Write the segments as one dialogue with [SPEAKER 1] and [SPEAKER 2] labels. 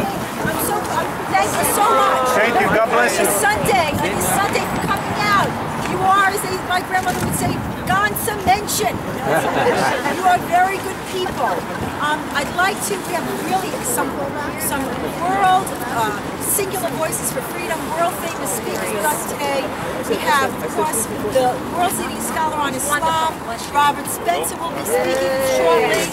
[SPEAKER 1] Thank you so much.
[SPEAKER 2] Thank you. God bless you.
[SPEAKER 1] On this Sunday for coming out. You are, as my grandmother would say, Ganze Menschen. You are very good people. I'd like to have really some world singular voices for freedom, world famous speakers with us today. We have, of course, the world's leading scholar on Islam, Robert Spencer will be speaking shortly.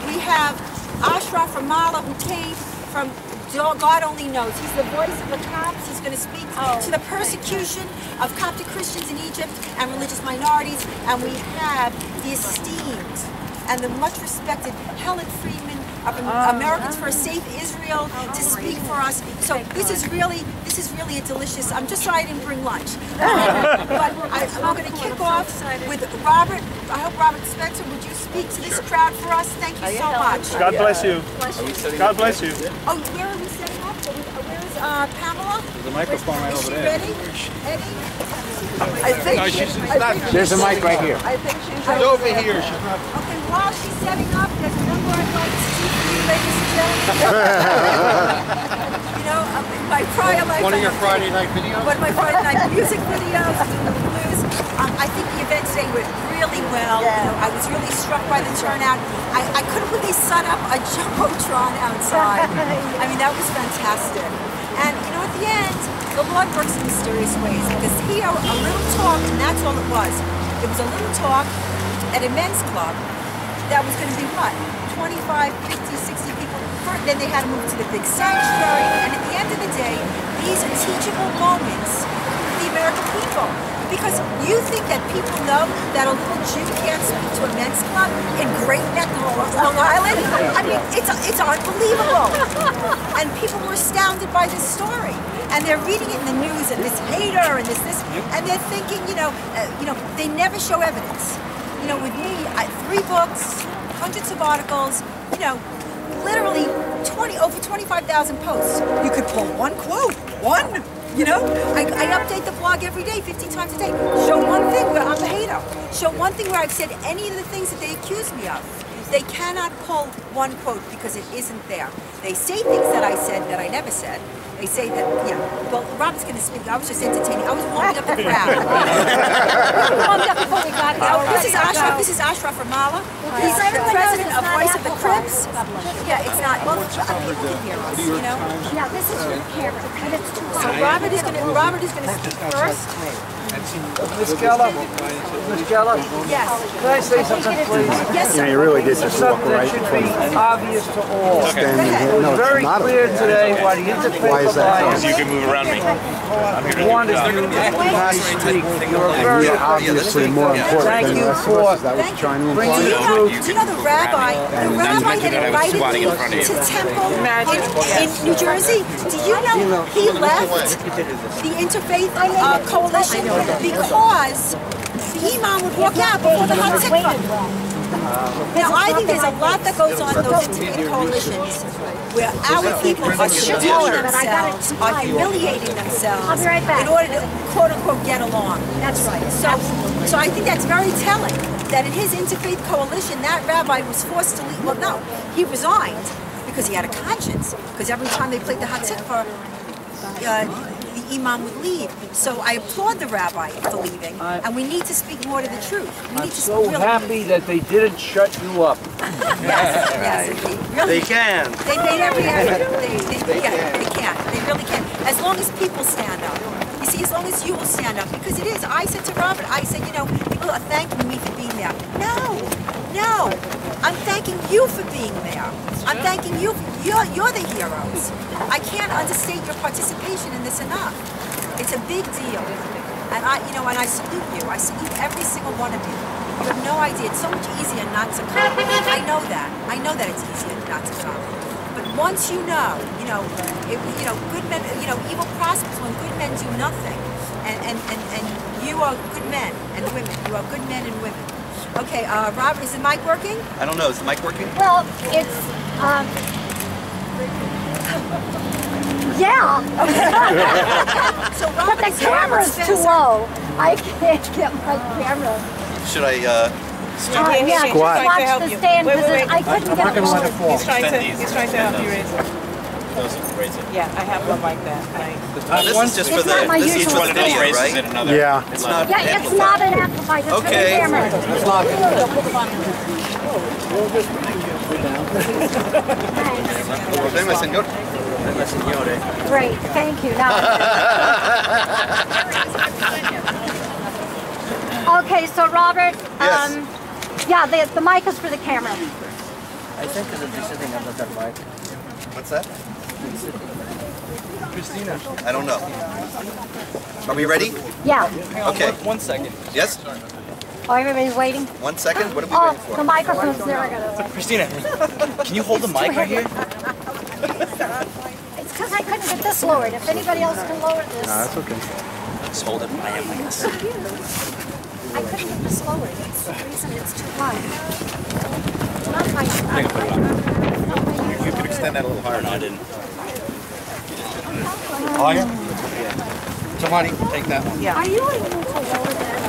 [SPEAKER 1] We have Ashraf Ramala, who came from God only knows. He's the voice of the Copts. He's going to speak to the persecution of Coptic Christians in Egypt and religious minorities. And we have the esteemed and the much respected Helen Friedman of Americans for a Safe Israel to speak for us. So this is really a delicious. I'm just sorry I didn't bring lunch. But I'm going to kick off with Robert. I hope Robert Spencer, would you speak to this crowd for us? Thank you so much.
[SPEAKER 2] God bless you. God bless you.
[SPEAKER 1] Oh, where are we setting up? Where's Pamela?
[SPEAKER 3] There's a microphone right over there.
[SPEAKER 1] Ready? Eddie? I think
[SPEAKER 3] there's a mic right here.
[SPEAKER 1] I think she's
[SPEAKER 3] over here. She's not.
[SPEAKER 1] Okay, while she's setting up, there's a number I'd like to see for you, ladies and gentlemen. You know, my prior life.
[SPEAKER 3] One of your Friday night videos?
[SPEAKER 1] One of my Friday night music videos, blues. I think the event today went really well. You know, I was really struck by the turnout. I couldn't believe they set up a jumbotron outside. I mean, that was fantastic. And you know, at the end, the Lord works in mysterious ways, because here, a little talk, and that's all it was. It was a little talk at a men's club that was going to be what? 25, 50, 60 people. Then they had to move to the big sanctuary. And at the end of the day, these are teachable moments for the American people. Because you think that people know that a little Jew can't speak to a men's club in Great Neck, Long Island? I mean, it's unbelievable. And people were astounded by this story. And they're reading it in the news, and this hater, and this, and they're thinking, you know, they never show evidence. You know, with me, 3 books, hundreds of articles, you know, literally over 25,000 posts. You could pull one quote, one. You know, I update the blog every day, 50 times a day. Show one thing where I'm a hater. Show one thing where I've said any of the things that they accuse me of. They cannot pull one quote because it isn't there. They say things that I said that I never said. They say that, yeah, well, Rob's going to speak. I was just entertaining. I was warming up the crowd. Warmed up before we got here. This is Ashraf Ramala. He's the president of Voice of the Crips. Yeah, it's not. Well, people can hear us, you know. Yeah, this is your camera, and it's too loud. So Robert is going to speak first.
[SPEAKER 4] Miss Geller? Miss Geller?
[SPEAKER 1] Yes.
[SPEAKER 4] Can I say something, please?
[SPEAKER 1] Yes, sir.
[SPEAKER 2] You really did just walk
[SPEAKER 4] Something
[SPEAKER 2] right
[SPEAKER 4] that should
[SPEAKER 2] from
[SPEAKER 4] be obvious to all.
[SPEAKER 2] Okay.
[SPEAKER 4] It was very clear today why the Interfaith Alliance
[SPEAKER 3] You can move around me.
[SPEAKER 4] wanted you not to speak. You're very
[SPEAKER 2] obviously more important
[SPEAKER 4] Thank
[SPEAKER 2] than the
[SPEAKER 4] you
[SPEAKER 2] rest of
[SPEAKER 4] for
[SPEAKER 2] us. Is that what you're trying to imply?
[SPEAKER 4] bringing the
[SPEAKER 1] Do
[SPEAKER 4] truth.
[SPEAKER 1] you know the rabbi that invited me to Temple in New Jersey? Do you know he left the Interfaith Coalition because the imam would walk out before the hot tikva? Now, I think there's a lot that goes on in those interfaith coalitions where our people are shitting themselves, are humiliating themselves in order to, quote-unquote, get along. That's right. So I think that's very telling that in his interfaith coalition, that rabbi was forced to leave. Well, no, he resigned because he had a conscience, because every time they played the hot tikva, the imam would leave. So I applaud the rabbi for leaving, and we need to speak more to the truth.
[SPEAKER 4] I'm so happy that they didn't shut you up.
[SPEAKER 1] Yes, really,
[SPEAKER 3] They can.
[SPEAKER 1] They made every effort. They can. They really can. As long as people stand up. You see, as long as you will stand up, because it is. I said to Robert, I said, you know, people are thanking me for being there. No, I'm thanking you for being there. I'm thanking you. You're the heroes. I can't understate your participation in this enough. It's a big deal, and I salute you. I salute every single one of you. You have no idea. It's so much easier not to come. I know that. I know that it's easier not to come. But once you know, good men, evil prospers when good men do nothing, and you are good men and women. You are good men and women. Okay, Robert, is the mic working?
[SPEAKER 3] I don't know. Is the mic working?
[SPEAKER 5] Well, it's, yeah.
[SPEAKER 1] So
[SPEAKER 5] But
[SPEAKER 1] Robert,
[SPEAKER 5] the camera's too low. I can't get my camera.
[SPEAKER 3] Should I
[SPEAKER 5] Yeah,
[SPEAKER 2] Squat.
[SPEAKER 5] just watch the stand because I couldn't get it low.
[SPEAKER 6] He's trying to help you raise it. Yeah, I have one like that.
[SPEAKER 3] This is just for
[SPEAKER 5] It's not my
[SPEAKER 3] this is
[SPEAKER 5] usual
[SPEAKER 3] for the video, right?
[SPEAKER 2] Yeah.
[SPEAKER 3] It's not
[SPEAKER 5] Yeah, it's not an amplified. It's
[SPEAKER 3] Okay.
[SPEAKER 5] for the camera.
[SPEAKER 3] Problema, señor.
[SPEAKER 5] Great, thank you. Now, okay, so Robert,
[SPEAKER 3] Yes.
[SPEAKER 5] yeah, the mic is for the camera.
[SPEAKER 4] I think it'll be sitting under that mic.
[SPEAKER 3] What's that?
[SPEAKER 4] Christina.
[SPEAKER 3] I don't know. Are we ready?
[SPEAKER 5] Yeah.
[SPEAKER 3] Okay.
[SPEAKER 4] 1 second.
[SPEAKER 3] Yes?
[SPEAKER 5] Oh, everybody's waiting?
[SPEAKER 3] 1 second? What are we
[SPEAKER 5] Oh,
[SPEAKER 3] waiting for?
[SPEAKER 5] the microphone's there.
[SPEAKER 4] Christina, can you hold the mic right here?
[SPEAKER 5] It's because I couldn't get this lowered. If anybody else can lower this.
[SPEAKER 2] That's okay.
[SPEAKER 4] Just hold it. I am, I guess.
[SPEAKER 5] I couldn't get this lowered. That's the reason it's too high. It's not my
[SPEAKER 3] You could extend that a little higher.
[SPEAKER 4] No, I didn't.
[SPEAKER 3] Higher? Somebody take that one.
[SPEAKER 5] Are you able to lower that?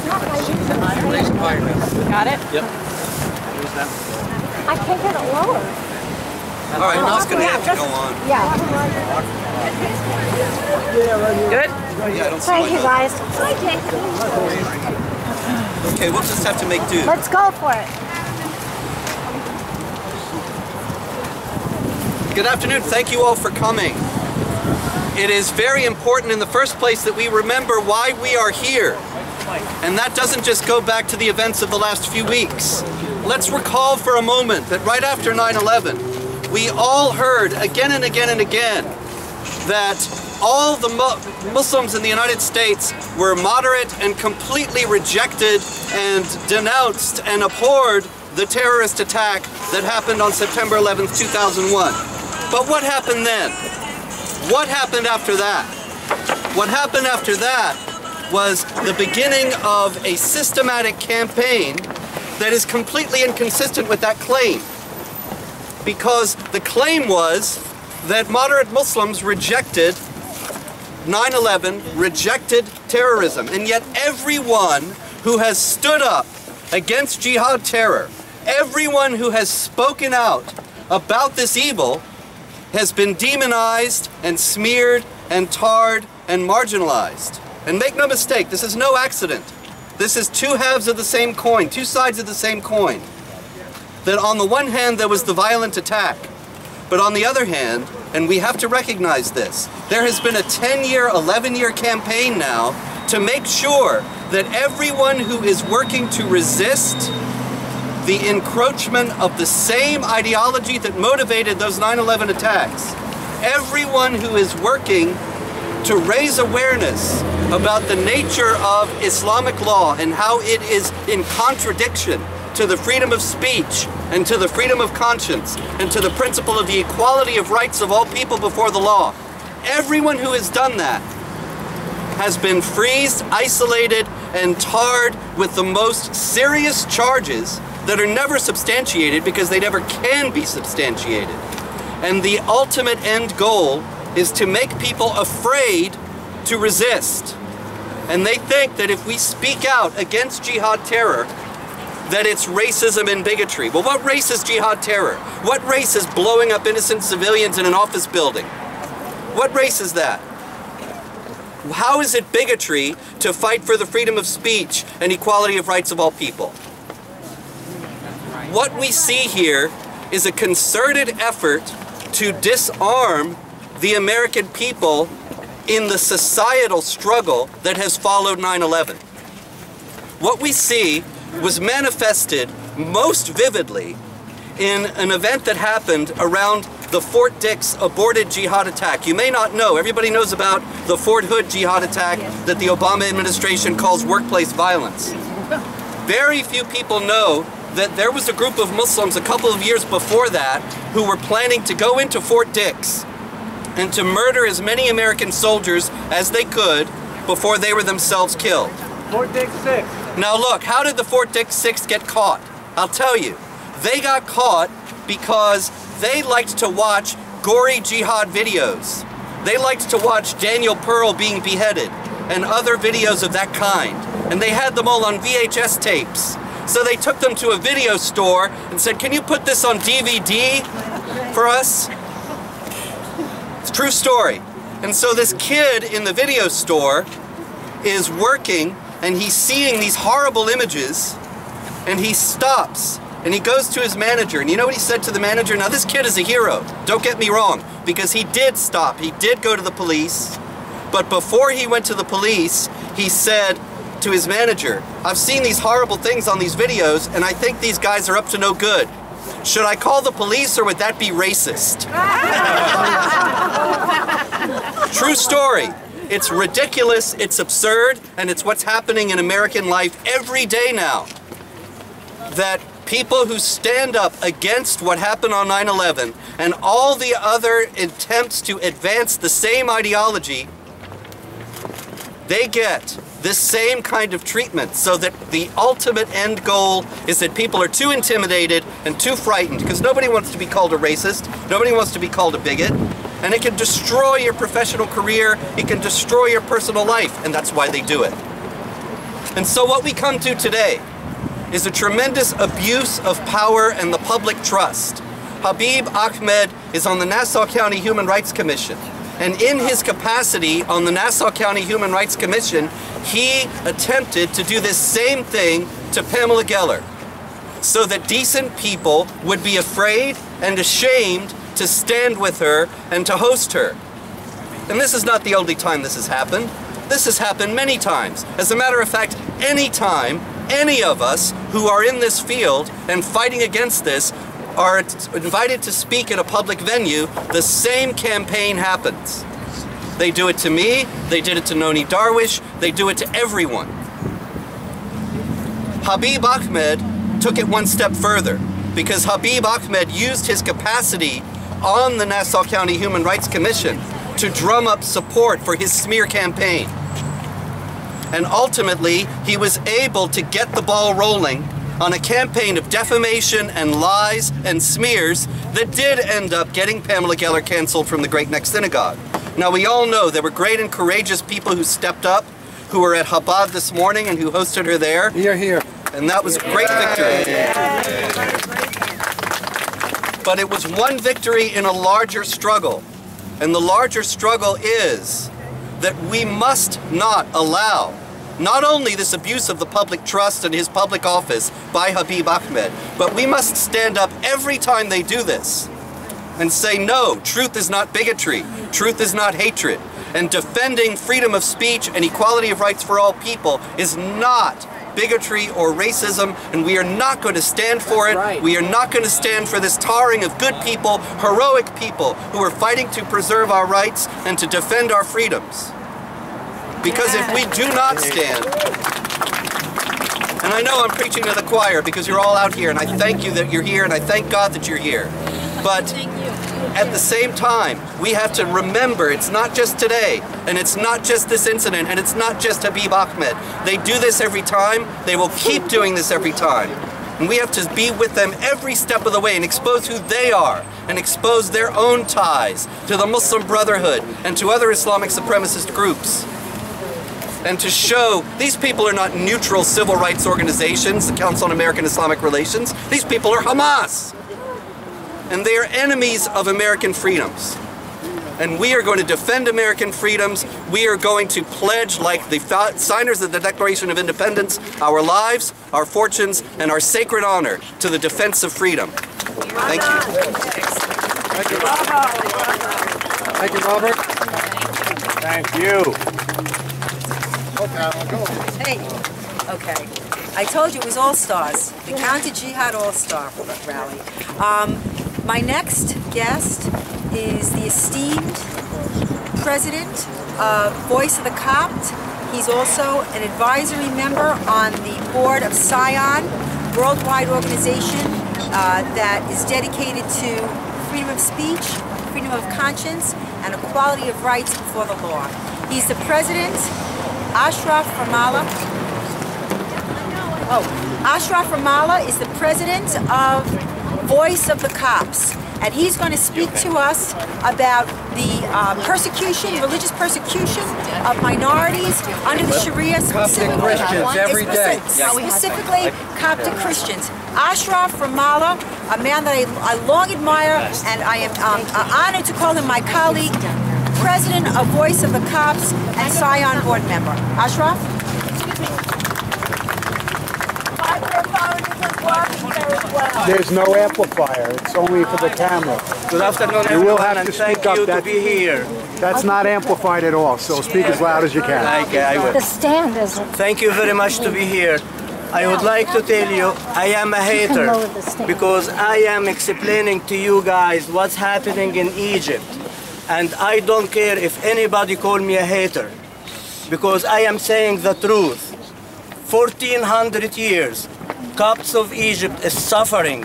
[SPEAKER 5] It's not my
[SPEAKER 6] Got it?
[SPEAKER 4] Yep.
[SPEAKER 5] I can't get it lower.
[SPEAKER 3] All right, now it's going to have to go on.
[SPEAKER 5] Yeah.
[SPEAKER 6] Good?
[SPEAKER 3] Yeah, I don't see
[SPEAKER 5] Thank
[SPEAKER 3] why
[SPEAKER 5] you,
[SPEAKER 3] not.
[SPEAKER 5] guys.
[SPEAKER 3] Okay, we'll just have to make do.
[SPEAKER 5] Let's go for it.
[SPEAKER 3] Good afternoon. Thank you all for coming. It is very important in the first place that we remember why we are here. And that doesn't just go back to the events of the last few weeks. Let's recall for a moment that right after 9/11, we all heard again and again and again that all the Muslims in the United States were moderate and completely rejected and denounced and abhorred the terrorist attack that happened on September 11th, 2001. But what happened then? What happened after that? What happened after that was the beginning of a systematic campaign that is completely inconsistent with that claim. Because the claim was that moderate Muslims rejected 9/11, rejected terrorism, and yet everyone who has stood up against jihad terror, everyone who has spoken out about this evil has been demonized and smeared and tarred and marginalized. And make no mistake, this is no accident. This is two halves of the same coin, two sides of the same coin. That on the one hand there was the violent attack, but on the other hand, and we have to recognize this, there has been a 10-year, 11-year campaign now to make sure that everyone who is working to resist the encroachment of the same ideology that motivated those 9/11 attacks, everyone who is working to raise awareness about the nature of Islamic law and how it is in contradiction to the freedom of speech and to the freedom of conscience and to the principle of the equality of rights of all people before the law. Everyone who has done that has been freezed, isolated, and tarred with the most serious charges that are never substantiated because they never can be substantiated. And the ultimate end goal is to make people afraid to resist. And they think that if we speak out against jihad terror, that it's racism and bigotry. Well, what race is jihad terror? What race is blowing up innocent civilians in an office building? What race is that? How is it bigotry to fight for the freedom of speech and equality of rights of all people? What we see here is a concerted effort to disarm the American people in the societal struggle that has followed 9/11. What we see was manifested most vividly in an event that happened around the Fort Dix aborted jihad attack. You may not know, everybody knows about the Fort Hood jihad attack that the Obama administration calls workplace violence. Very few people know that there was a group of Muslims a couple of years before that who were planning to go into Fort Dix and to murder as many American soldiers as they could before they were themselves killed.
[SPEAKER 2] Fort Dix 6.
[SPEAKER 3] Now look, how did the Fort Dix 6 get caught? I'll tell you. They got caught because they liked to watch gory jihad videos. They liked to watch Daniel Pearl being beheaded and other videos of that kind. And they had them all on VHS tapes. So they took them to a video store and said, "Can you put this on DVD for us?" True story. And so this kid in the video store is working and he's seeing these horrible images and he stops and he goes to his manager, and you know what he said to the manager? Now this kid is a hero, don't get me wrong, because he did stop, he did go to the police, but before he went to the police, he said to his manager, I've seen these horrible things on these videos and I think these guys are up to no good. Should I call the police or would that be racist? True story. It's ridiculous, it's absurd, and it's what's happening in American life every day now. That people who stand up against what happened on 9/11 and all the other attempts to advance the same ideology, they get this same kind of treatment, so that the ultimate end goal is that people are too intimidated and too frightened, because nobody wants to be called a racist, nobody wants to be called a bigot, and it can destroy your professional career, it can destroy your personal life, and that's why they do it. And so what we come to today is a tremendous abuse of power and the public trust. Habeeb Ahmed is on the Nassau County Human Rights Commission. And in his capacity on the Nassau County Human Rights Commission, he attempted to do this same thing to Pamela Geller, so that decent people would be afraid and ashamed to stand with her and to host her. And this is not the only time this has happened. This has happened many times. As a matter of fact, any time any of us who are in this field and fighting against this are invited to speak at a public venue, the same campaign happens. They do it to me, they did it to Noni Darwish, they do it to everyone. Habeeb Ahmed took it one step further, because Habeeb Ahmed used his capacity on the Nassau County Human Rights Commission to drum up support for his smear campaign. And ultimately, he was able to get the ball rolling on a campaign of defamation and lies and smears that did end up getting Pamela Geller canceled from the Great Neck Synagogue. Now, we all know there were great and courageous people who stepped up, who were at Chabad this morning and who hosted her there.
[SPEAKER 2] Here.
[SPEAKER 3] And that was a great victory. But it was one victory in a larger struggle. And the larger struggle is that we must not allow not only this abuse of the public trust and his public office by Habeeb Ahmed, but we must stand up every time they do this and say, no, truth is not bigotry, truth is not hatred, and defending freedom of speech and equality of rights for all people is not bigotry or racism, and we are not going to stand for it. Right. We are not going to stand for this tarring of good people, heroic people who are fighting to preserve our rights and to defend our freedoms. Because if we do not stand, and I know I'm preaching to the choir because you're all out here, and I thank you that you're here, and I thank God that you're here, but at the same time, we have to remember it's not just today, and it's not just this incident, and it's not just Habeeb Ahmed. They do this every time, they will keep doing this every time. And we have to be with them every step of the way and expose who they are, and expose their own ties to the Muslim Brotherhood and to other Islamic supremacist groups. And to show these people are not neutral civil rights organizations, the Council on American Islamic Relations. These people are Hamas. And they are enemies of American freedoms. And we are going to defend American freedoms. We are going to pledge, like the signers of the Declaration of Independence, our lives, our fortunes, and our sacred honor to the defense of freedom. Thank you.
[SPEAKER 2] Thank you, Thank you, Robert. Thank you.
[SPEAKER 1] Okay, I'll go. Hey, okay. I told you it was All-Stars, the Counter Jihad All-Star rally. My next guest is the esteemed president of Voice of the Copt. He's also an advisory member on the board of Scion, worldwide organization that is dedicated to freedom of speech, freedom of conscience, and equality of rights before the law. He's the president, Ashraf Ramala. Ashraf Ramala is the president of Voice of the Cops, and he's going to speak to us about the persecution, religious persecution of minorities under the Sharia, specifically Coptic Christians. Ashraf Ramala, a man that I long admire, and I am honored to call him my colleague. president of Voice of the Copts and Scion board member. Ashraf?
[SPEAKER 7] There's no amplifier. It's only for the camera.
[SPEAKER 4] Good afternoon,
[SPEAKER 7] You will
[SPEAKER 4] everyone,
[SPEAKER 7] have to
[SPEAKER 4] and
[SPEAKER 7] speak
[SPEAKER 4] thank
[SPEAKER 7] up.
[SPEAKER 4] you to be here.
[SPEAKER 7] That's not amplified at all, so speak as loud as you can.
[SPEAKER 4] Okay, I will.
[SPEAKER 5] The stand isn't.
[SPEAKER 4] Thank you very much to be here. I would like to tell you I am a hater because I am explaining to you guys what's happening in Egypt. And I don't care if anybody call me a hater because I am saying the truth. 1400 years, Copts of Egypt is suffering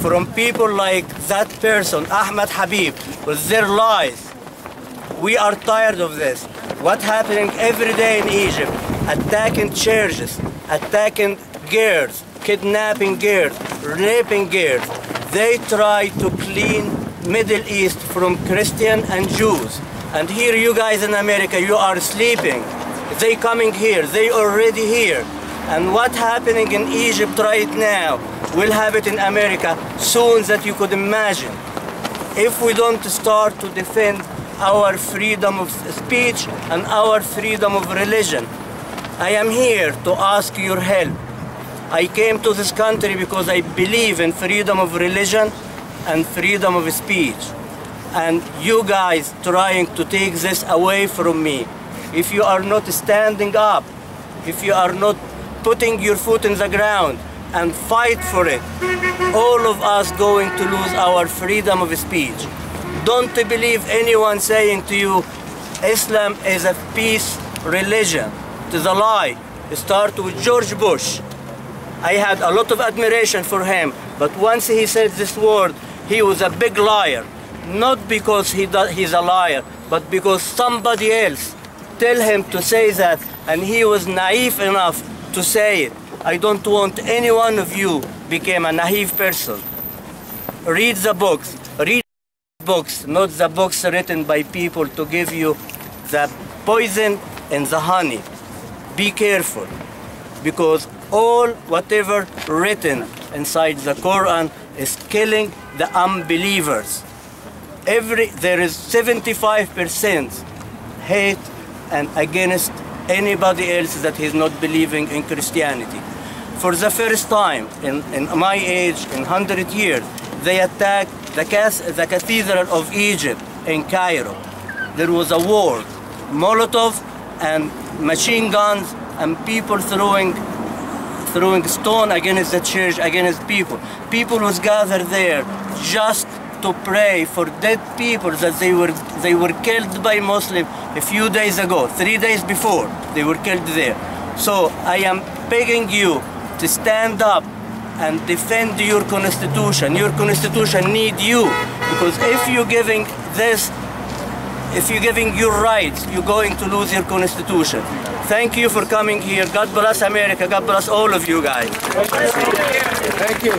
[SPEAKER 4] from people like that person, Ahmed Habeeb, with their lies. We are tired of this. What's happening every day in Egypt? Attacking churches, attacking girls, kidnapping girls, raping girls. They try to clean Middle East from Christian and Jews. And here you guys in America, you are sleeping. They coming here, they already here. And what's happening in Egypt right now will have it in America soon that you could imagine. If we don't start to defend our freedom of speech and our freedom of religion, I am here to ask your help. I came to this country because I believe in freedom of religion and freedom of speech. And you guys trying to take this away from me. If you are not standing up, if you are not putting your foot in the ground and fight for it, all of us going to lose our freedom of speech. Don't believe anyone saying to you, Islam is a peace religion. It is a lie. Start with George Bush. I had a lot of admiration for him, but once he said this word, he was a big liar. Not because he's a liar, but because somebody else tell him to say that, and he was naive enough to say it. I don't want any one of you become a naive person. Read the books. Read books, not the books written by people to give you the poison and the honey. Be careful, because whatever written inside the Quran is killing the unbelievers. There is 75% hate and against anybody else that is not believing in Christianity. For the first time in my age, in 100 years, they attacked the Cathedral of Egypt in Cairo. There was a war, Molotov and machine guns and people throwing stone against the church, against people. People was gathered there just to pray for dead people that they were killed by Muslims a few days ago, 3 days before they were killed there. So I am begging you to stand up and defend your constitution. Your constitution needs you, because if you're giving your rights, you're going to lose your constitution. Thank you for coming here. God bless America. God bless all of you guys.
[SPEAKER 7] Thank you.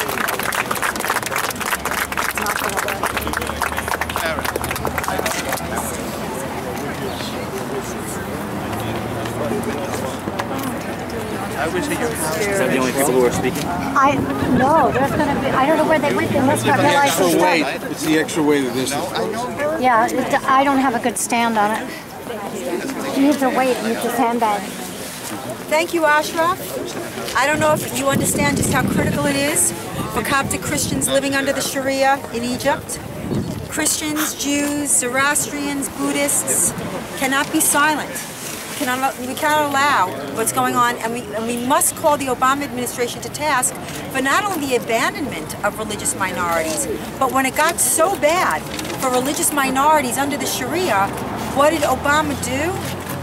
[SPEAKER 2] Is that the only people who are speaking?
[SPEAKER 5] No, there's going to be, I don't know where they went, they must not realize the stuff.
[SPEAKER 7] It's the extra weight of this.
[SPEAKER 5] Yeah, I don't have a good stand on it. You need to wait, you need to sandbag.
[SPEAKER 1] Thank you, Ashraf. I don't know if you understand just how critical it is for Coptic Christians living under the Sharia in Egypt. Christians, Jews, Zoroastrians, Buddhists cannot be silent. We cannot allow what's going on, and we must call the Obama administration to task for not only the abandonment of religious minorities, but when it got so bad for religious minorities under the Sharia, what did Obama do?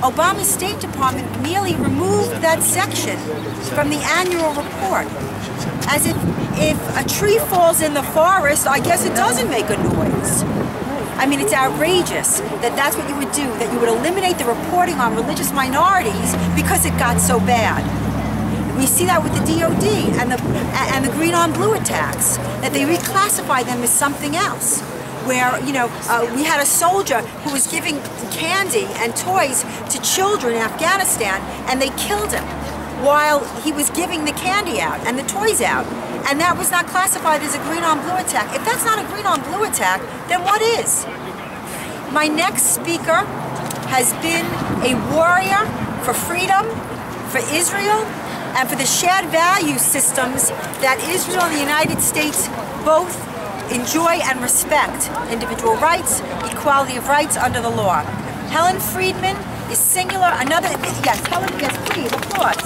[SPEAKER 1] Obama's State Department merely removed that section from the annual report. As if a tree falls in the forest, I guess it doesn't make a noise. I mean, it's outrageous that that's what you would do, that you would eliminate the reporting on religious minorities because it got so bad. We see that with the DOD and the green on blue attacks, that they reclassify them as something else. Where, we had a soldier who was giving candy and toys to children in Afghanistan, and they killed him while he was giving the candy out and the toys out. And that was not classified as a green on blue attack. If that's not a green on blue attack, then what is? My next speaker has been a warrior for freedom, for Israel, and for the shared value systems that Israel and the United States both enjoy and respect: individual rights, equality of rights under the law. Helen Friedman is singular. Another, yes, Helen, yes, please, applause.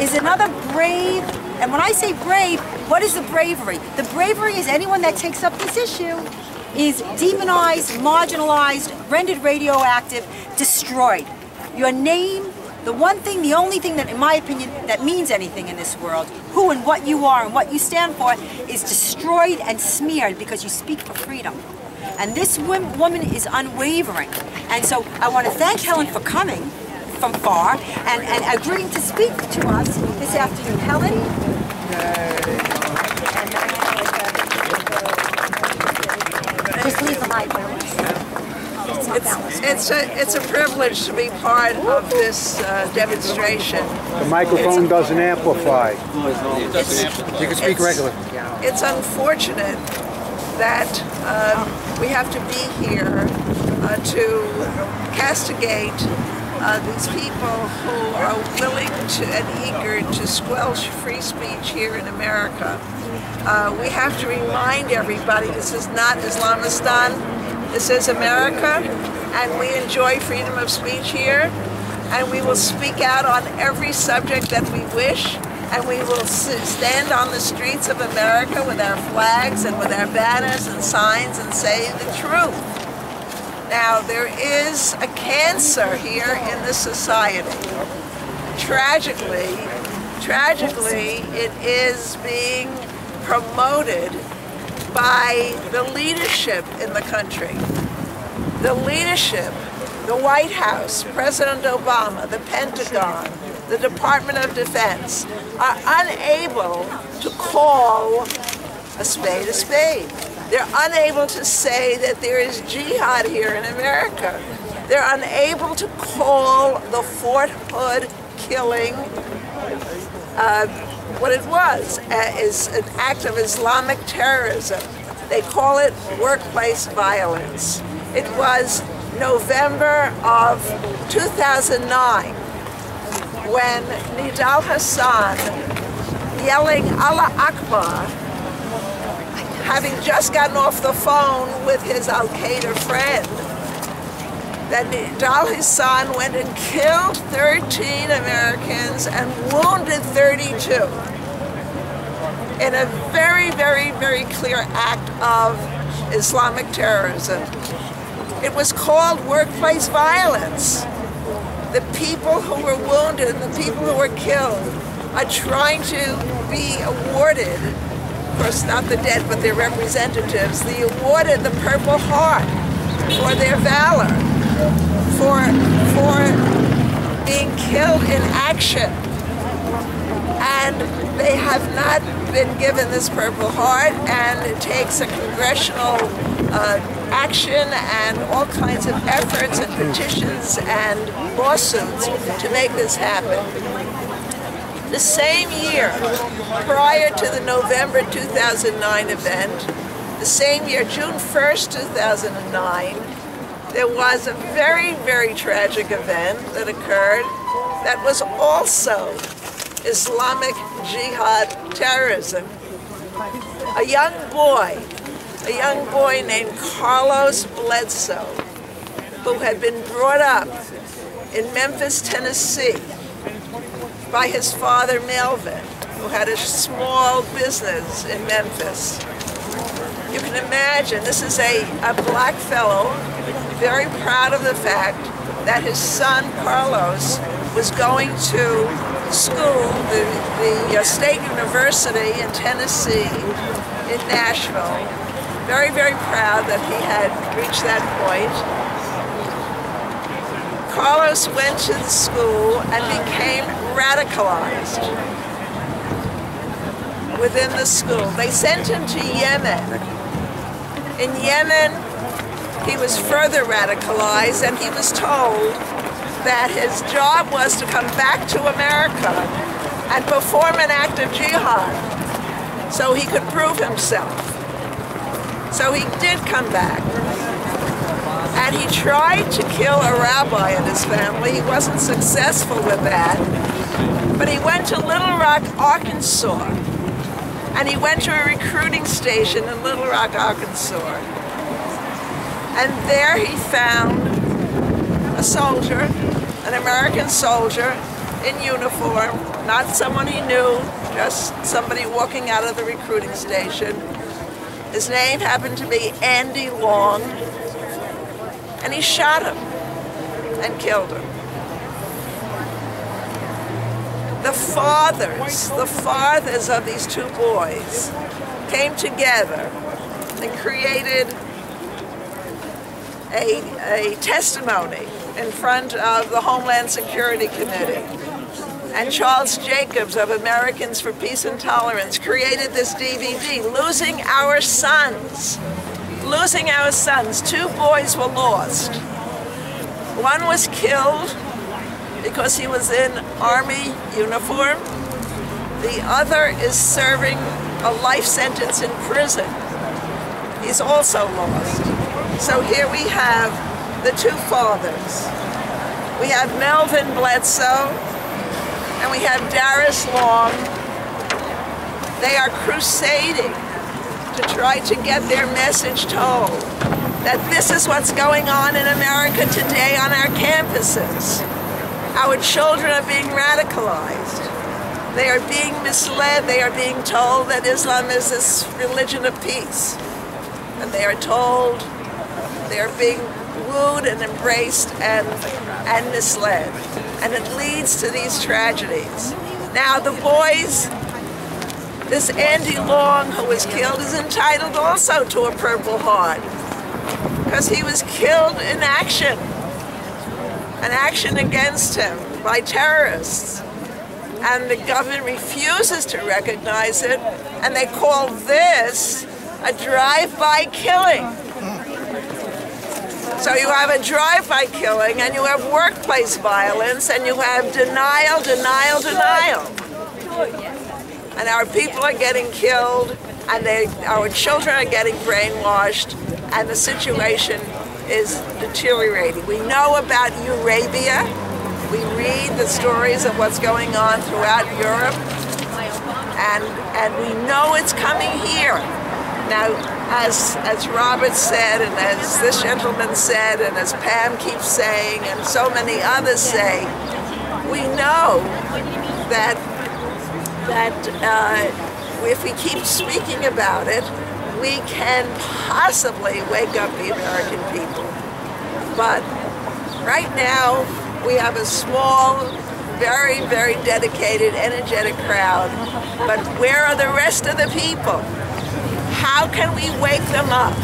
[SPEAKER 1] Is another brave, and when I say brave, what is the bravery? The bravery is anyone that takes up this issue is demonized, marginalized, rendered radioactive, destroyed. Your name, the one thing, the only thing that, in my opinion, that means anything in this world, who and what you are and what you stand for, is destroyed and smeared because you speak for freedom. And this woman is unwavering. And so I want to thank Helen for coming from far and agreeing to speak to us this afternoon. Helen?
[SPEAKER 5] Just leave the mic.
[SPEAKER 8] It's a privilege to be part of this demonstration.
[SPEAKER 7] The microphone doesn't amplify.
[SPEAKER 8] You can speak regularly. It's unfortunate that we have to be here to castigate these people who are willing to and eager to squelch free speech here in America. We have to remind everybody this is not Islamistan, this is America, and we enjoy freedom of speech here, and we will speak out on every subject that we wish, and we will stand on the streets of America with our flags and with our banners and signs and say the truth. Now, there is a cancer here in this society. Tragically, it is being promoted by the leadership in the country. The leadership, the White House, President Obama, the Pentagon, the Department of Defense, are unable to call a spade a spade. They're unable to say that there is jihad here in America. They're unable to call the Fort Hood killing what it was, is an act of Islamic terrorism. They call it workplace violence. It was November of 2009 when Nidal Hassan, yelling Allah Akbar, having just gotten off the phone with his Al-Qaeda friend, that Nidal Hassan went and killed 13 Americans and wounded 32 in a very, very, very clear act of Islamic terrorism. It was called workplace violence. The people who were wounded and the people who were killed are trying to be awarded, of course not the dead but their representatives, they awarded the Purple Heart for their valor, for being killed in action. And they have not been given this Purple Heart, and it takes a congressional action and all kinds of efforts and petitions and lawsuits to make this happen. The same year, prior to the November 2009 event, the same year, June 1st, 2009, there was a very, very tragic event that occurred that was also Islamic Jihad terrorism. A young boy named Carlos Bledsoe, who had been brought up in Memphis, Tennessee, by his father Melvin, who had a small business in Memphis. You can imagine, this is a black fellow, very proud of the fact that his son Carlos was going to school, the State University in Tennessee, in Nashville. Very, very proud that he had reached that point. Carlos went to the school and became radicalized within the school. They sent him to Yemen. In Yemen, he was further radicalized, and he was told that his job was to come back to America and perform an act of jihad so he could prove himself. So he did come back. And he tried to kill a rabbi in his family. He wasn't successful with that. But he went to Little Rock, Arkansas. And he went to a recruiting station in Little Rock, Arkansas. And there he found a soldier, an American soldier in uniform, not someone he knew, just somebody walking out of the recruiting station. His name happened to be Andy Long, and he shot him and killed him. The fathers of these two boys came together and created a testimony in front of the Homeland Security Committee. And Charles Jacobs of Americans for Peace and Tolerance created this DVD, Losing Our Sons. Losing Our Sons. Two boys were lost. One was killed because he was in Army uniform. The other is serving a life sentence in prison. He's also lost. So here we have the two fathers. We have Melvin Bledsoe and we have Darius Long. They are crusading to try to get their message told, that this is what's going on in America today on our campuses. Our children are being radicalized. They are being misled. They are being told that Islam is this religion of peace. And they are told they are being wooed and embraced and misled. And it leads to these tragedies. Now the boys, this Andy Long who was killed is entitled also to a Purple Heart because he was killed in action, an action against him by terrorists. And the government refuses to recognize it, and they call this a drive-by killing. So you have a drive-by killing, and you have workplace violence, and you have denial, denial, denial. And our people are getting killed, and our children are getting brainwashed, and the situation is deteriorating. We know about Eurabia. We read the stories of what's going on throughout Europe, and we know it's coming here. Now, as Robert said, and as this gentleman said, and as Pam keeps saying, and so many others say, we know that if we keep speaking about it, we can possibly wake up the American people. But right now, we have a small, very, very dedicated, energetic crowd. But where are the rest of the people? How can we wake them up?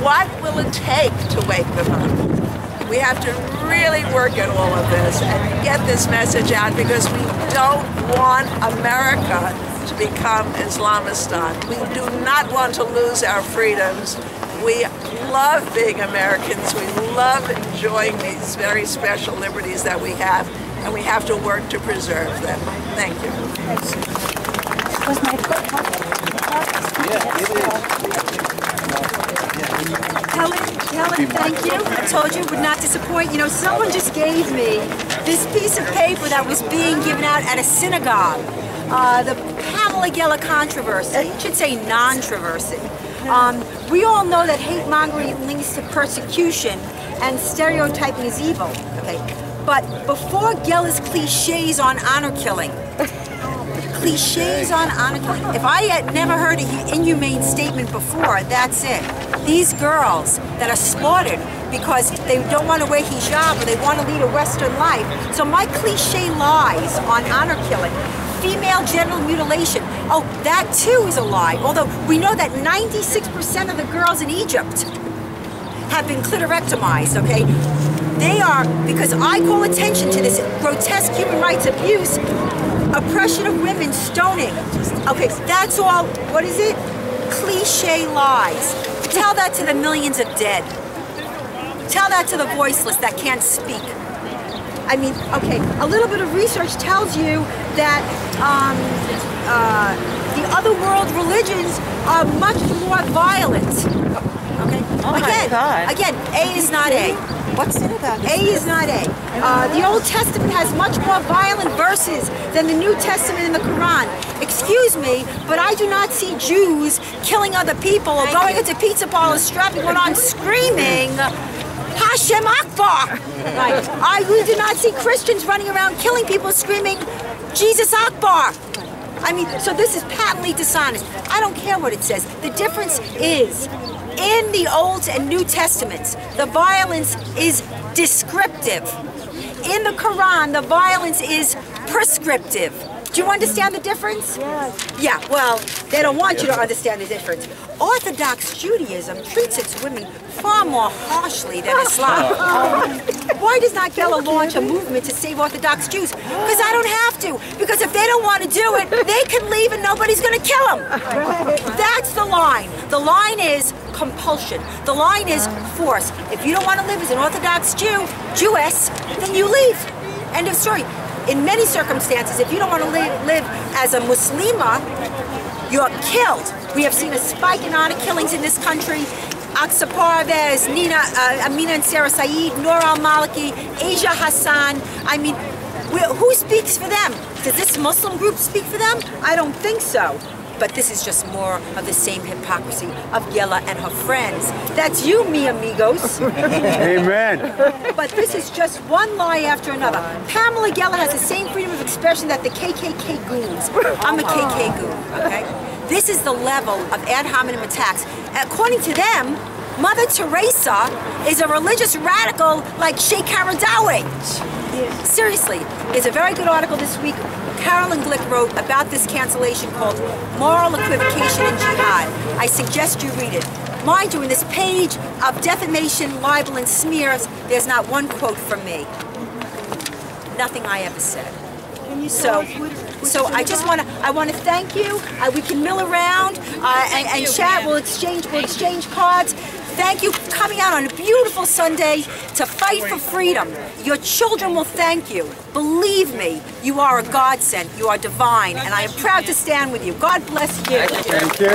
[SPEAKER 8] What will it take to wake them up? We have to really work at all of this and get this message out, because we don't want America to become Islamistan. We do not want to lose our freedoms. We love being Americans. We love enjoying these very special liberties that we have, and we have to work to preserve them. Thank you.
[SPEAKER 5] Was my foot
[SPEAKER 1] Helen, thank you. I told you it would not disappoint. You know, someone just gave me this piece of paper that was being given out at a synagogue. The Pamela Geller controversy. I should say non-traversy. We all know that hate mongering links to persecution and stereotyping is evil. Okay, but before Geller's cliches on honor killing, if I had never heard an inhumane statement before, that's it. These girls that are slaughtered because they don't want to wear hijab or they want to lead a Western life. So my cliche lies on honor killing, female genital mutilation, oh, that too is a lie. Although we know that 96% of the girls in Egypt have been clitorectomized, okay? They are, because I call attention to this grotesque human rights abuse, oppression of women, stoning. Okay, that's all, what is it? Cliche lies. Tell that to the millions of dead. Tell that to the voiceless that can't speak. I mean, okay, a little bit of research tells you that the other world religions are much more violent.
[SPEAKER 6] Oh my God.
[SPEAKER 1] Again, A is not A.
[SPEAKER 5] What's it about?
[SPEAKER 1] A is not A. The Old Testament has much more violent verses than the New Testament in the Quran. Excuse me, but I do not see Jews killing other people or going into pizza parlors, strapping one on, screaming, Hashem Akbar! Right. We do not see Christians running around killing people, screaming, Jesus Akbar! I mean, so this is patently dishonest. I don't care what it says. The difference is, in the Old and New Testaments, the violence is descriptive. In the Quran, the violence is prescriptive. Do you understand the difference?
[SPEAKER 5] Yes.
[SPEAKER 1] Yeah, well, they don't want you to understand the difference. Orthodox Judaism treats its women far more harshly than Islam. Why does not Geller launch a movement to save Orthodox Jews? Because I don't have to. Because if they don't want to do it, they can leave and nobody's going to kill them. That's the line. The line is compulsion. The line is force. If you don't want to live as an Orthodox Jewess, then you leave. End of story. In many circumstances, if you don't want to live as a Muslima, you're killed. We have seen a spike in honor killings in this country. Aqsa Parvez, Amina and Sarah Saeed, Noor al-Maliki, Asia Hassan. I mean, who speaks for them? Does this Muslim group speak for them? I don't think so. But this is just more of the same hypocrisy of Geller and her friends. That's you, mi amigos.
[SPEAKER 7] Amen.
[SPEAKER 1] But this is just one lie after another. Pamela Geller has the same freedom of expression that the KKK goons. I'm a KK goon, okay? This is the level of ad hominem attacks. According to them, Mother Teresa is a religious radical like Sheikh Karadawi. Seriously, there's a very good article this week Carolyn Glick wrote about this cancellation called Moral Equivocation in Jihad. I suggest you read it. Mind you, in this page of defamation, libel, and smears, there's not one quote from me. Nothing I ever said. So I just want to thank you. We can mill around and chat. We'll exchange cards. Thank you for coming out on a beautiful Sunday to fight for freedom. Your children will thank you. Believe me, you are a godsend. You are divine, and I am proud to stand with you. God bless you.
[SPEAKER 7] Thank you.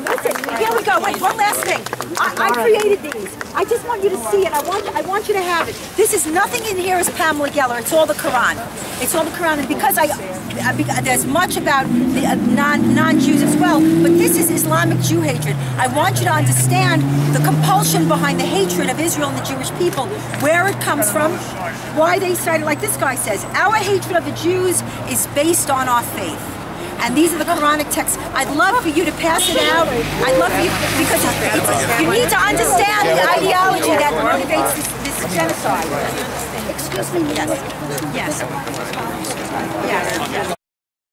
[SPEAKER 1] Listen, here we go. Wait, one last thing. I created these. I just want you to see it. I want you to have it. This is nothing in here is Pamela Geller. It's all the Quran. It's all the Quran, and because there's much about the non-Jews as well, but this is Islamic Jew hatred. I want you to understand the compulsion behind the hatred of Israel and the Jewish people, where it comes from, why they started, like this guy says, our hatred of the Jews is based on our faith. And these are the Quranic texts. I'd love for you to pass it out. I'd love for you, because you need to understand the ideology that motivates this genocide. Excuse me. Yes. Yes. Yes.